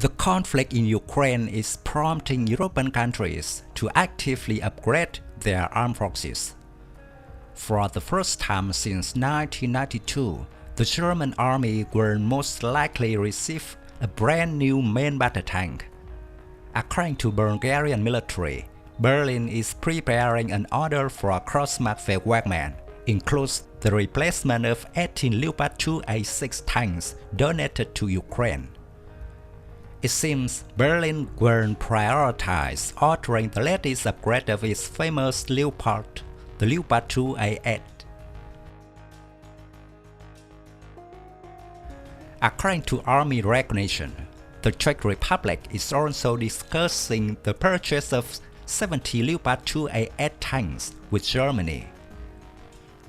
The conflict in Ukraine is prompting European countries to actively upgrade their armed forces. For the first time since 1992, the German army will most likely receive a brand new main battle tank. According to Bulgarian military, Berlin is preparing an order for a Kriegsmarine Wagner, includes the replacement of 18 Leopard 2A6 tanks donated to Ukraine. It seems Berlin will prioritize ordering the latest upgrade of its famous Leopard, the Leopard 2A8. According to Army recognition, the Czech Republic is also discussing the purchase of 70 Leopard 2A8 tanks with Germany.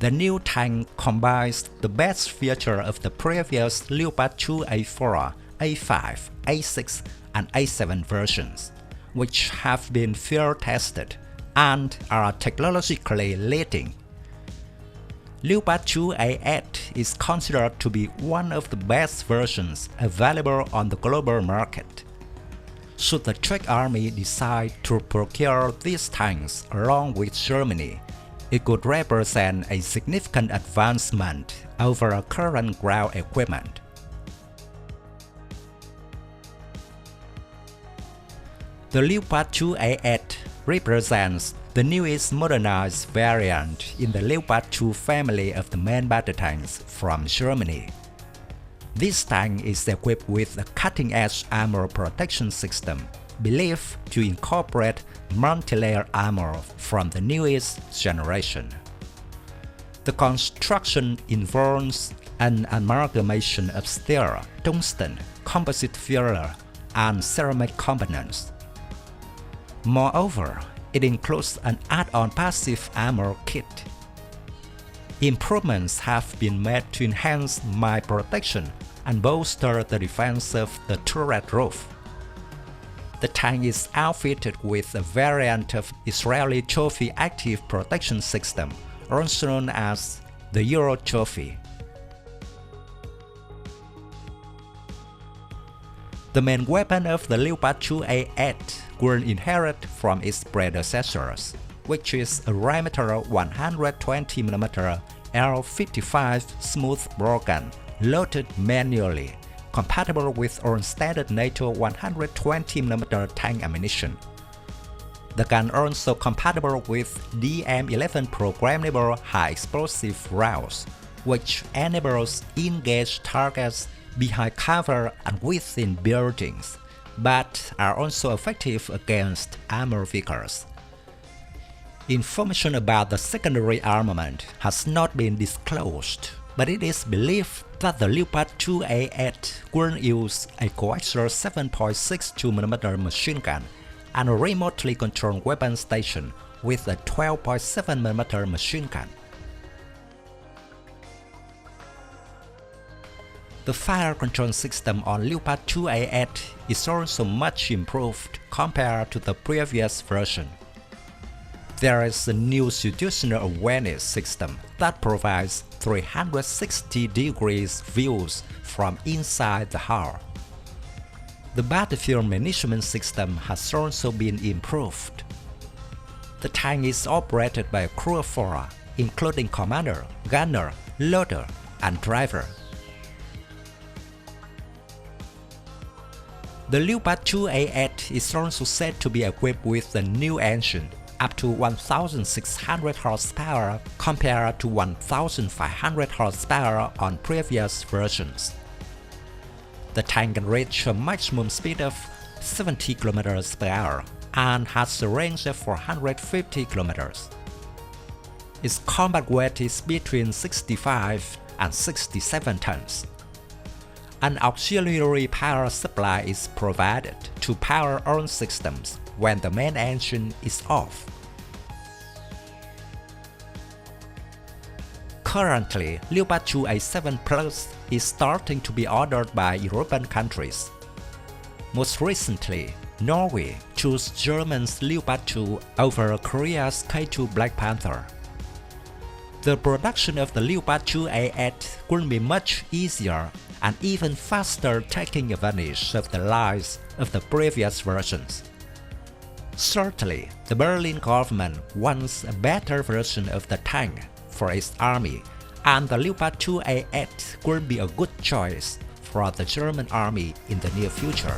The new tank combines the best features of the previous Leopard 2A4, A5, A6, and A7 versions, which have been field-tested and are technologically leading. Leopard 2A8 is considered to be one of the best versions available on the global market. Should the Czech army decide to procure these tanks along with Germany, it could represent a significant advancement over current ground equipment. The Leopard 2A8 represents the newest modernized variant in the Leopard 2 family of the main battle tanks from Germany. This tank is equipped with a cutting-edge armor protection system, believed to incorporate multi-layer armor from the newest generation. The construction involves an amalgamation of steel, tungsten, composite filler, and ceramic components. Moreover, it includes an add-on passive armor kit. Improvements have been made to enhance mine protection and bolster the defense of the turret roof. The tank is outfitted with a variant of Israeli Trophy active protection system, also known as the Euro Trophy. The main weapon of the Leopard 2A8 will inherit from its predecessors, which is a Rheinmetall 120mm L55 smooth bore gun loaded manually, compatible with all standard NATO 120mm tank ammunition. The gun also compatible with DM11 programmable high-explosive rounds, which enables engaged targets behind cover and within buildings, but are also effective against armored vehicles. Information about the secondary armament has not been disclosed, but it is believed that the Leopard 2A8 will use a coaxial 7.62mm machine gun and a remotely controlled weapon station with a 12.7mm machine gun. The fire control system on Leopard 2A8 is also much improved compared to the previous version. There is a new situational awareness system that provides 360 degrees views from inside the hull. The battlefield management system has also been improved. The tank is operated by a crew of 4, including commander, gunner, loader, and driver. The Leopard 2A8 is also said to be equipped with a new engine, up to 1,600 horsepower compared to 1,500 horsepower on previous versions. The tank can reach a maximum speed of 70 km per hour and has a range of 450 km. Its combat weight is between 65 and 67 tons. An auxiliary power supply is provided to power all systems when the main engine is off. Currently, Leopard 2A7 Plus is starting to be ordered by European countries. Most recently, Norway chose German's Leopard 2 over Korea's K2 Black Panther. The production of the Leopard 2A8 will be much easier and even faster, taking advantage of the lies of the previous versions. Certainly, the Berlin government wants a better version of the tank for its army, and the Leopard 2A8 will be a good choice for the German army in the near future.